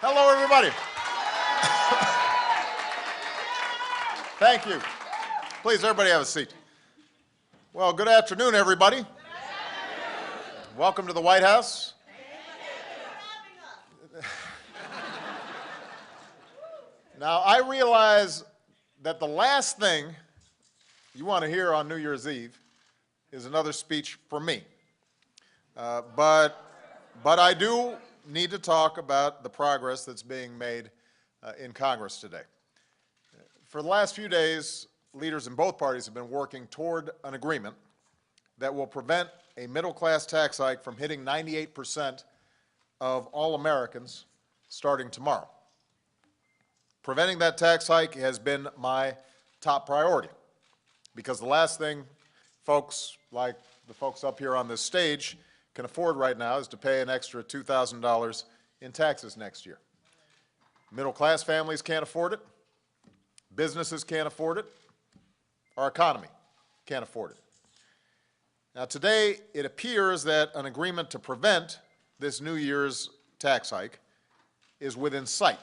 Hello, everybody. Thank you. Please, everybody have a seat. Well, good afternoon, everybody. Welcome to the White House. Now, I realize that the last thing you want to hear on New Year's Eve is another speech from me. But I do need to talk about the progress that's being made in Congress today. For the last few days, leaders in both parties have been working toward an agreement that will prevent a middle-class tax hike from hitting 98% of all Americans starting tomorrow. Preventing that tax hike has been my top priority, because the last thing folks like the folks up here on this stage can afford right now is to pay an extra $2,000 in taxes next year. Middle-class families can't afford it. Businesses can't afford it. Our economy can't afford it. Now, today, it appears that an agreement to prevent this New Year's tax hike is within sight,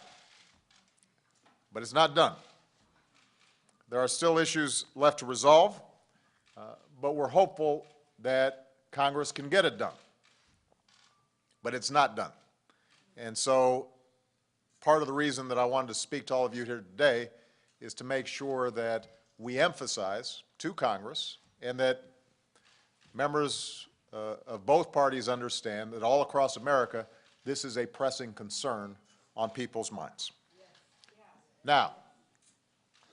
but it's not done. There are still issues left to resolve, but we're hopeful that Congress can get it done. But it's not done. And so part of the reason that I wanted to speak to all of you here today is to make sure that we emphasize to Congress and that members of both parties understand that all across America, this is a pressing concern on people's minds. Now,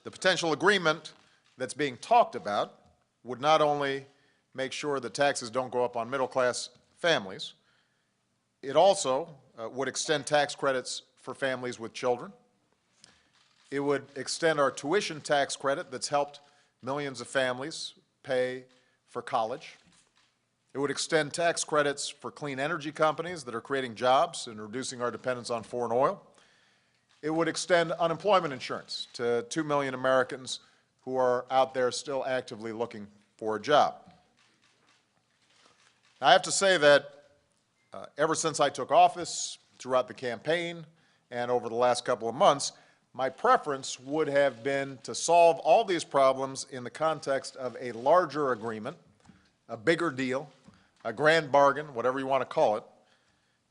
the potential agreement that's being talked about would not only make sure that taxes don't go up on middle-class families, it also would extend tax credits for families with children. It would extend our tuition tax credit that's helped millions of families pay for college. It would extend tax credits for clean energy companies that are creating jobs and reducing our dependence on foreign oil. It would extend unemployment insurance to 2 million Americans who are out there still actively looking for a job. Now, I have to say that ever since I took office, throughout the campaign, and over the last couple of months, my preference would have been to solve all these problems in the context of a larger agreement, a bigger deal, a grand bargain, whatever you want to call it,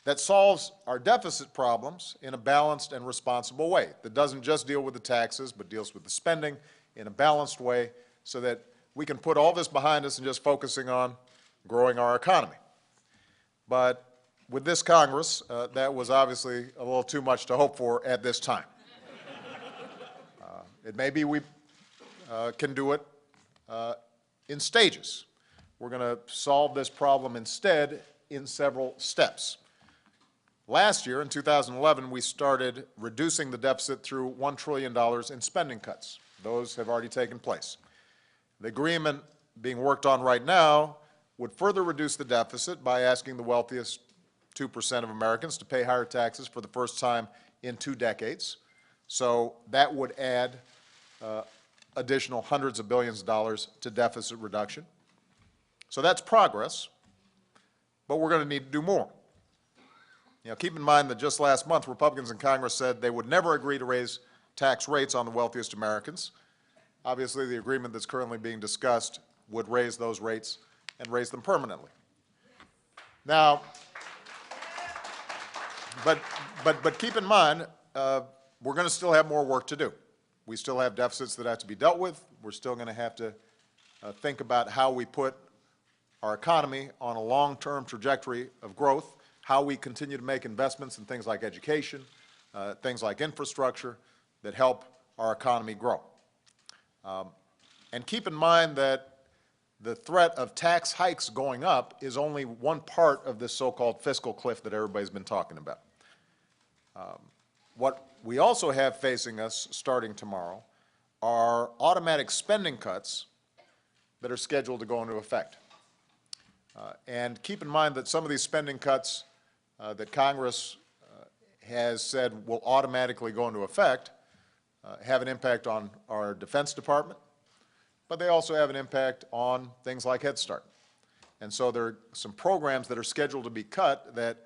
that solves our deficit problems in a balanced and responsible way, that doesn't just deal with the taxes, but deals with the spending in a balanced way so that we can put all this behind us and just focusing on growing our economy. But with this Congress, that was obviously a little too much to hope for at this time. It may be we can do it in stages. We're going to solve this problem instead in several steps. Last year, in 2011, we started reducing the deficit through $1 trillion in spending cuts. Those have already taken place. The agreement being worked on right now would further reduce the deficit by asking the wealthiest 2% of Americans to pay higher taxes for the first time in 2 decades. So that would add additional hundreds of billions of dollars to deficit reduction. So that's progress, but we're going to need to do more. You know, keep in mind that just last month, Republicans in Congress said they would never agree to raise tax rates on the wealthiest Americans. Obviously, the agreement that's currently being discussed would raise those rates and raise them permanently. Now, but keep in mind, we're going to still have more work to do. We still have deficits that have to be dealt with. We're still going to have to think about how we put our economy on a long-term trajectory of growth, how we continue to make investments in things like education, things like infrastructure that help our economy grow. And keep in mind that the threat of tax hikes going up is only one part of this so-called fiscal cliff that everybody's been talking about. What we also have facing us starting tomorrow are automatic spending cuts that are scheduled to go into effect. And keep in mind that some of these spending cuts that Congress has said will automatically go into effect have an impact on our Defense Department, but they also have an impact on things like Head Start. And so there are some programs that are scheduled to be cut that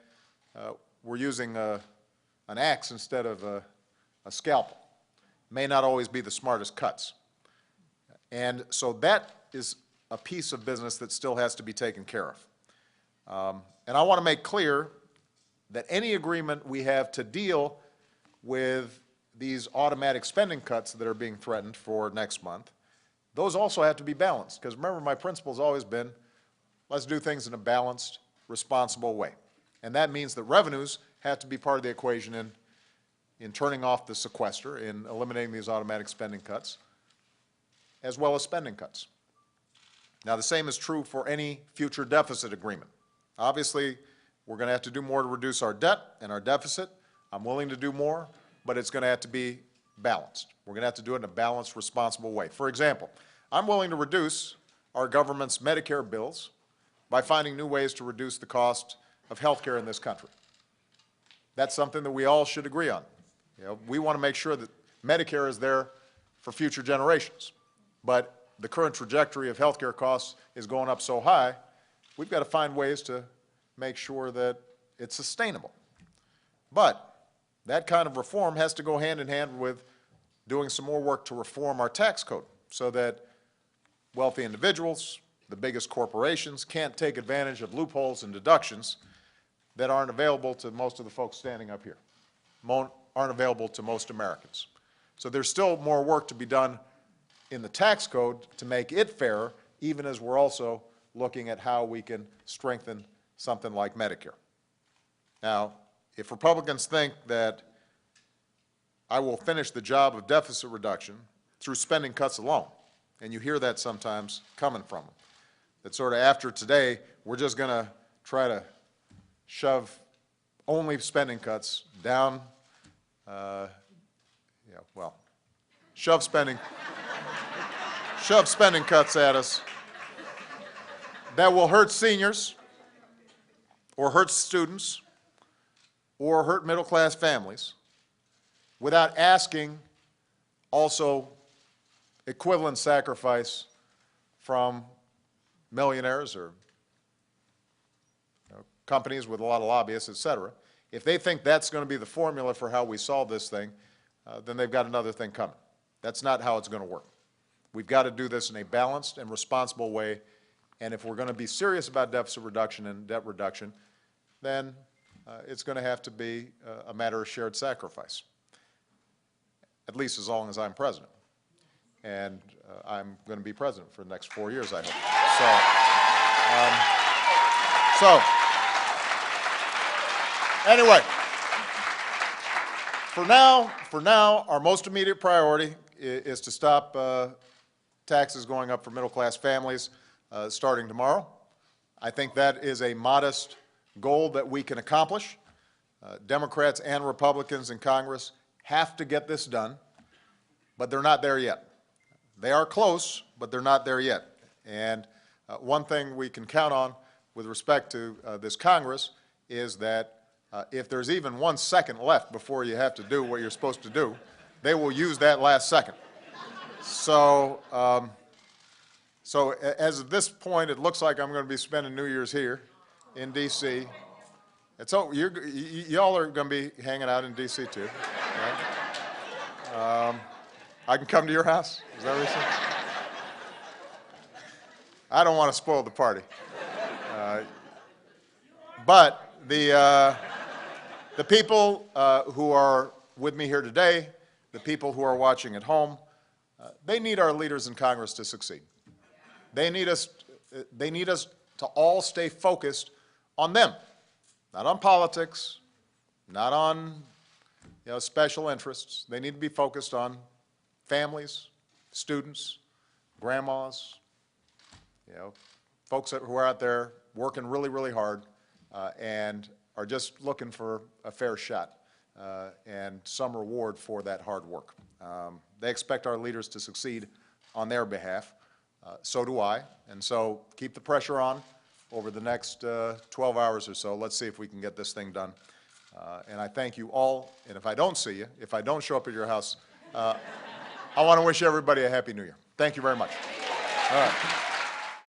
we're using an axe instead of a scalpel. May not always be the smartest cuts. And so that is a piece of business that still has to be taken care of. And I want to make clear that any agreement we have to deal with these automatic spending cuts that are being threatened for next month, those also have to be balanced. Because remember, my principle has always been, let's do things in a balanced, responsible way. And that means that revenues have to be part of the equation in turning off the sequester, in eliminating these automatic spending cuts, as well as spending cuts. Now, the same is true for any future deficit agreement. Obviously, we're going to have to do more to reduce our debt and our deficit. I'm willing to do more, but it's going to have to be balanced. We're going to have to do it in a balanced, responsible way. For example, I'm willing to reduce our government's Medicare bills by finding new ways to reduce the cost of health care in this country. That's something that we all should agree on. You know, we want to make sure that Medicare is there for future generations. But the current trajectory of health care costs is going up so high, we've got to find ways to make sure that it's sustainable. But that kind of reform has to go hand in hand with doing some more work to reform our tax code so that wealthy individuals, the biggest corporations, can't take advantage of loopholes and deductions that aren't available to most of the folks standing up here, aren't available to most Americans. So there's still more work to be done in the tax code to make it fairer, even as we're also looking at how we can strengthen something like Medicare. Now, if Republicans think that I will finish the job of deficit reduction through spending cuts alone, and you hear that sometimes coming from them, that sort of after today, we're just going to try to shove only spending cuts down, shove spending cuts at us that will hurt seniors or hurt students or hurt middle-class families without asking also equivalent sacrifice from millionaires or companies with a lot of lobbyists, et cetera. If they think that's going to be the formula for how we solve this thing, then they've got another thing coming. That's not how it's going to work. We've got to do this in a balanced and responsible way, and if we're going to be serious about deficit reduction and debt reduction, then it's going to have to be a matter of shared sacrifice, at least as long as I'm president. And I'm going to be president for the next 4 years, I hope. Anyway, for now, our most immediate priority is to stop taxes going up for middle-class families starting tomorrow. I think that is a modest goal that we can accomplish. Democrats and Republicans in Congress have to get this done, but they're not there yet. They are close, but they're not there yet. And one thing we can count on with respect to this Congress is that if there's even 1 second left before you have to do what you're supposed to do, they will use that last second. So, as of this point, it looks like I'm going to be spending New Year's here in D.C. Y'all are going to be hanging out in D.C. too, right? I can come to your house? Is that what you're saying? I don't want to spoil the party. But the people who are with me here today, the people who are watching at home, they need our leaders in Congress to succeed. They need us to all stay focused on them, not on politics, not on special interests. They need to be focused on families, students, grandmas, folks who are out there working really, really hard and are just looking for a fair shot and some reward for that hard work. They expect our leaders to succeed on their behalf. So do I. And so keep the pressure on over the next 12 hours or so. Let's see if we can get this thing done. And I thank you all. And if I don't see you, if I don't show up at your house, I want to wish everybody a Happy New Year. Thank you very much. All right.